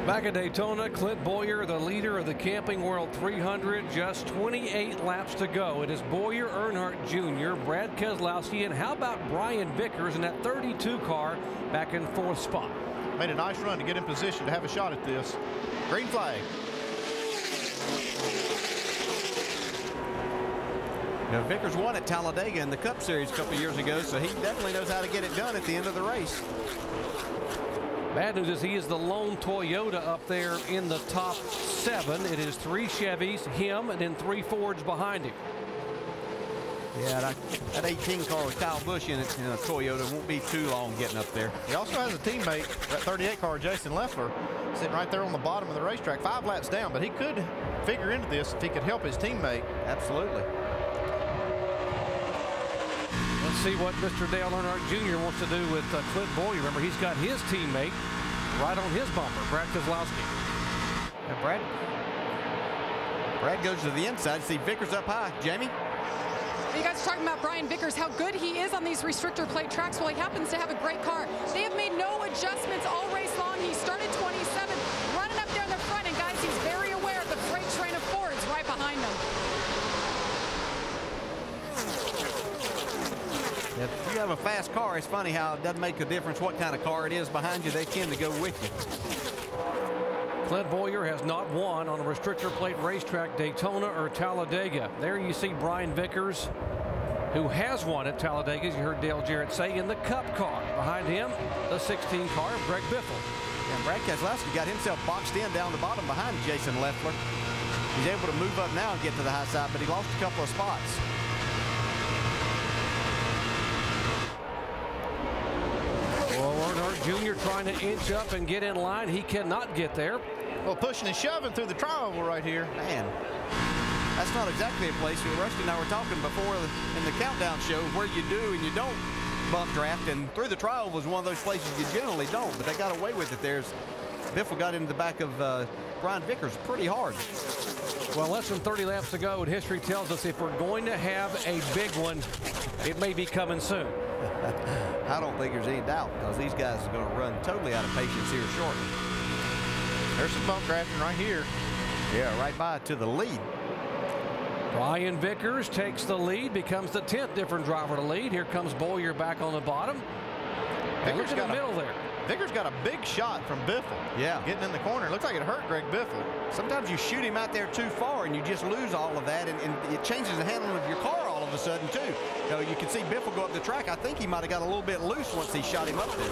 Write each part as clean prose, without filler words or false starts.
Back at Daytona, Clint Bowyer, the leader of the Camping World 300, just 28 laps to go. It is Bowyer, Earnhardt Jr., Brad Keselowski, and how about Brian Vickers in that 32 car back in fourth spot. Made a nice run to get in position to have a shot at this. Green flag. Now, Vickers won at Talladega in the Cup Series a couple years ago, so he definitely knows how to get it done at the end of the race. Bad news is he is the lone Toyota up there in the top 7. It is 3 Chevys, him, and then 3 Fords behind him. Yeah, that 18 car with Kyle Busch in it, Toyota, won't be too long getting up there. He also has a teammate, that 38 car, Jason Leffler, sitting right there on the bottom of the racetrack, 5 laps down, but he could figure into this if he could help his teammate. Absolutely. Let's see what Mr. Dale Earnhardt Jr. wants to do with Clint Bowyer. Remember, he's got his teammate right on his bumper, Brad Keselowski. And Brad goes to the inside. See Vickers up high. Jamie? You guys are talking about Brian Vickers, how good he is on these restrictor plate tracks. Well, he happens to have a great car. They have made no adjustments all race long. He started 27, running up there in the front. And guys, he's very aware of the freight train of Fords right behind him. If you have a fast car, it's funny how it doesn't make a difference what kind of car it is behind you. They tend to go with you. Clint Bowyer has not won on a restrictor plate racetrack, Daytona or Talladega. There you see Brian Vickers, who has won at Talladega, as you heard Dale Jarrett say, in the Cup car. Behind him, the 16 car of Greg Biffle. And Brad Keselowski got himself boxed in down the bottom behind Jason Leffler. He's able to move up now and get to the high side, but he lost a couple of spots. Well, Earnhardt Jr. trying to inch up and get in line. He cannot get there. Well, pushing and shoving through the tri-oval right here. Man, that's not exactly a place where Rusty and I were talking before in the countdown show where you do and you don't bump draft, and through the tri-oval was one of those places you generally don't, but they got away with it. Biffle got into the back of Brian Vickers pretty hard. Well, less than 30 laps to go, and history tells us if we're going to have a big one, it may be coming soon. I don't think there's any doubt, because these guys are going to run totally out of patience here shortly. There's some bump drafting right here. Yeah, right by to the lead. Brian Vickers takes the lead, becomes the 10th different driver to lead. Here comes Bowyer back on the bottom. Vickers in the middle there. Vickers got a big shot from Biffle. Yeah. Getting in the corner. Looks like it hurt Greg Biffle. Sometimes you shoot him out there too far and you just lose all of that, and it changes the handling of your car all of a sudden too. You can see Biffle go up the track. I think he might have got a little bit loose once he shot him up there.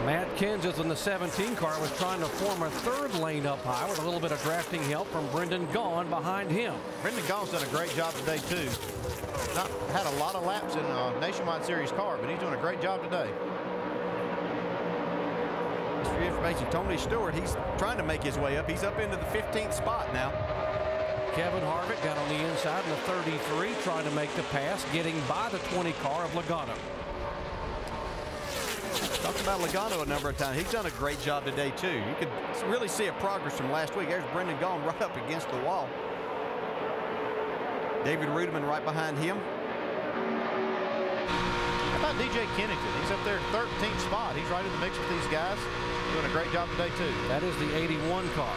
Matt Kenseth in the 17 car was trying to form a third lane up high with a little bit of drafting help from Brendan Gaughan behind him. Brendan Gaughan's done a great job today too. Not had a lot of laps in a Nationwide Series car, but he's doing a great job today. Just for your information, Tony Stewart, he's trying to make his way up. He's up into the 15th spot now. Kevin Harvick got on the inside in the 33, trying to make the pass, getting by the 20 car of Logano. Talked about Logano a number of times. He's done a great job today too. You could really see a progress from last week. There's Brendan Gaughan right up against the wall. David Rudiman right behind him. How about DJ Kennington? He's up there 13th spot. He's right in the mix with these guys. Doing a great job today too. That is the 81 car.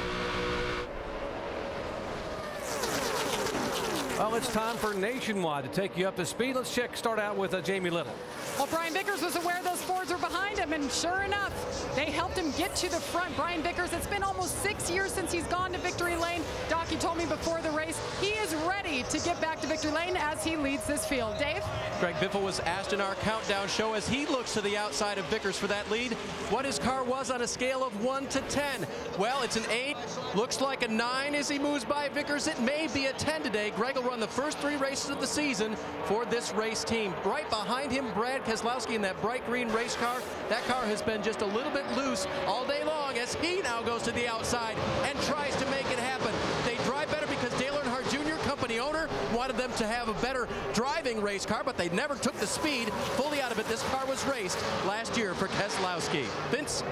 Well, it's time for Nationwide to take you up to speed. Let's start out with Jamie Little. Well, Brian Vickers was aware those Fords were behind him, and sure enough, they helped him get to the front. Brian Vickers, it's been almost 6 years since he's gone to victory lane. Doc, you told me before the race, he is ready to get back to victory lane as he leads this field. Dave? Greg Biffle was asked in our countdown show as he looks to the outside of Vickers for that lead what his car was on a scale of 1 to 10. Well, it's an 8. Looks like a 9 as he moves by Vickers. It may be a 10 today. Greg will run the first 3 races of the season for this race team. Right behind him, Brad Keselowski in that bright green race car. That car has been just a little bit loose all day long as he now goes to the outside and tries to make it happen. They drive better because Dale Earnhardt Jr., company owner, wanted them to have a better driving race car, but they never took the speed fully out out of it. This car was raced last year for Keselowski. Vince?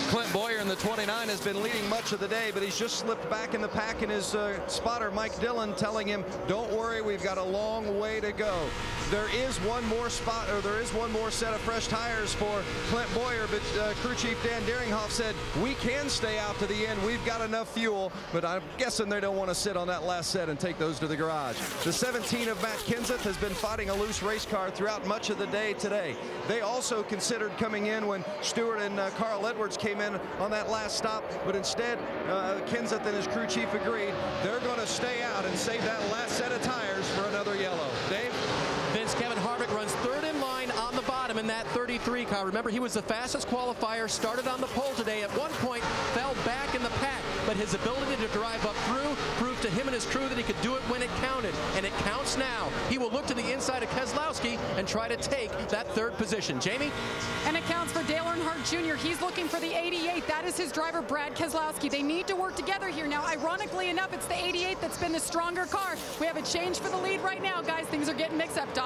Clint Boyer in the 29 has been leading much of the day, but he's just slipped back in the pack, and his spotter, Mike Dillon, telling him, don't worry, we've got a long way to go. There is one more set of fresh tires for Clint Boyer, but crew chief Dan Deringhoff said, we can stay out to the end. We've got enough fuel, but I'm guessing they don't want to sit on that last set and take those to the garage. The 17 of Matt Kenseth has been fighting a loose race car throughout much of the day today. They also considered coming in when Stewart and Carl Edwards came in on that last stop, but instead Kenseth and his crew chief agreed they're going to stay out and save that last set of tires for another yellow. Dave? Vince, Kevin Harvick runs third in line on the bottom in that 33 car. Remember, he was the fastest qualifier, started on the pole today. At one point, fell back in the pack, but his ability to drive up through proved to him and his crew that he could do it when it counted, and it counts now. He will look to the inside of Keselowski and try to take that third position. Jamie? And it counts for Dale Earnhardt Jr. He's looking for the 88. That is his driver, Brad Keselowski. They need to work together here. Now, ironically enough, it's the 88 that's been the stronger car. We have a change for the lead right now, guys. Things are getting mixed up, Doc.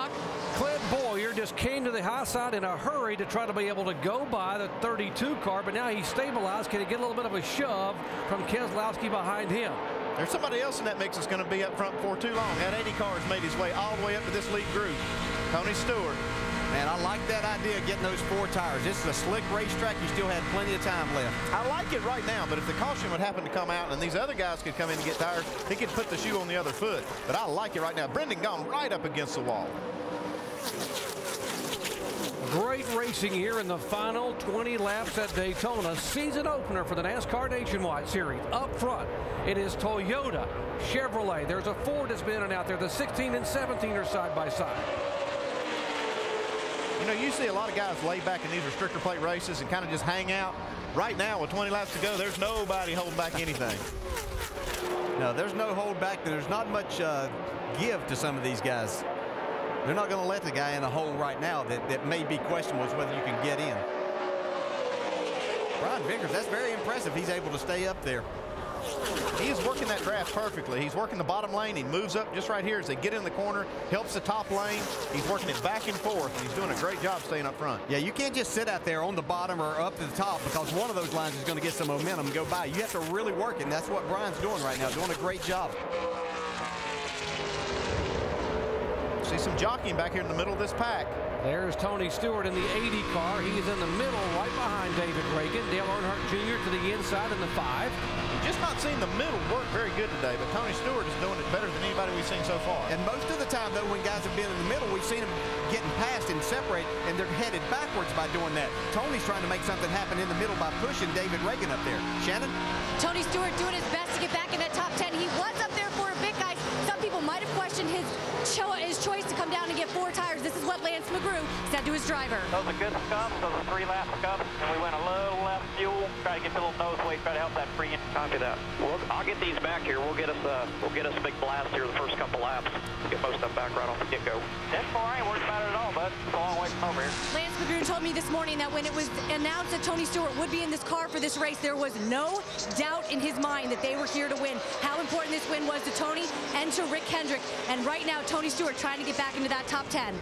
Clint Boyer just came to the high side in a hurry to try to be able to go by the 32 car, but now he's stabilized. Can he get a little bit of a shove from Keselowski behind him? There's somebody else in that mix that's going to be up front for too long. That 80 car has made his way all the way up to this lead group. Tony Stewart. Man, I like that idea of getting those 4 tires. This is a slick racetrack. You still had plenty of time left. I like it right now, but if the caution would happen to come out and these other guys could come in and get tires, he could put the shoe on the other foot. But I like it right now. Brendan Gaughan right up against the wall. Great racing here in the final 20 laps at Daytona. Season opener for the NASCAR Nationwide Series. Up front, it is Toyota, Chevrolet. There's a Ford that's been in and out there. The 16 and 17 are side by side. You know, you see a lot of guys lay back in these restrictor plate races and kind of just hang out. Right now, with 20 laps to go, there's nobody holding back anything. No, there's no hold back. There's not much give to some of these guys. They're not going to let the guy in a hole right now that may be questionable as whether you can get in. Brian Vickers, that's very impressive. He's able to stay up there. He is working that draft perfectly. He's working the bottom lane. He moves up just right here as they get in the corner, helps the top lane. He's working it back and forth, and he's doing a great job staying up front. Yeah, you can't just sit out there on the bottom or up to the top because one of those lines is going to get some momentum and go by. You have to really work it, and that's what Brian's doing right now, doing a great job. See some jockeying back here in the middle of this pack. There's Tony Stewart in the 80 car. He's in the middle right behind David Reagan. Dale Earnhardt Jr. to the inside in the 5. Just not seeing the middle work very good today, but Tony Stewart is doing it better than anybody we've seen so far. And most of the time, though, when guys have been in the middle, we've seen them getting past and separate, and they're headed backwards by doing that. Tony's trying to make something happen in the middle by pushing David Reagan up there. Shannon? Tony Stewart doing his best to get back in that top 10. He was up there for a bit, guys. Some people might have questioned his choice to come down and get 4 tires. This is what Lance McGrew said to his driver. Those are good scuffs. Those are 3-lap scuffs, and we went a little less fuel. Try to get a little nose weight. Try to help that free. Copy that. I'll get these back here. We'll get us a big blast here the first couple laps. Get most of them back right off the get-go. That far I ain't worried about it at all, bud. It's a long way from over here. Lance McGrew told me this morning that when it was announced that Tony Stewart would be in this car for this race, there was no doubt in his mind that they were here to win. How important this win was to Tony and to Rick Hendrick. And right now, Tony Stewart trying to get back into that top 10.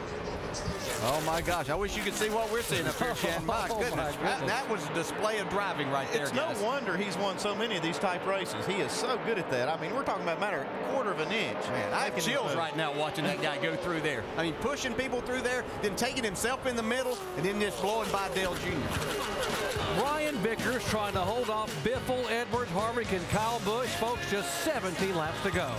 Oh, my gosh. I wish you could see what we're seeing up here, Shannon. My goodness. That was a display of driving right there, It's guys. no wonder he's won so many of these type races. He is so good at that. I mean, we're talking about a matter of a quarter of an inch. Man, I have chills right now watching that guy go through there. I mean, pushing people through there, then taking himself in the middle, and then just blowing by Dale Jr. Brian Vickers trying to hold off Biffle, Edwards, Harvick, and Kyle Busch. Folks, just 17 laps to go.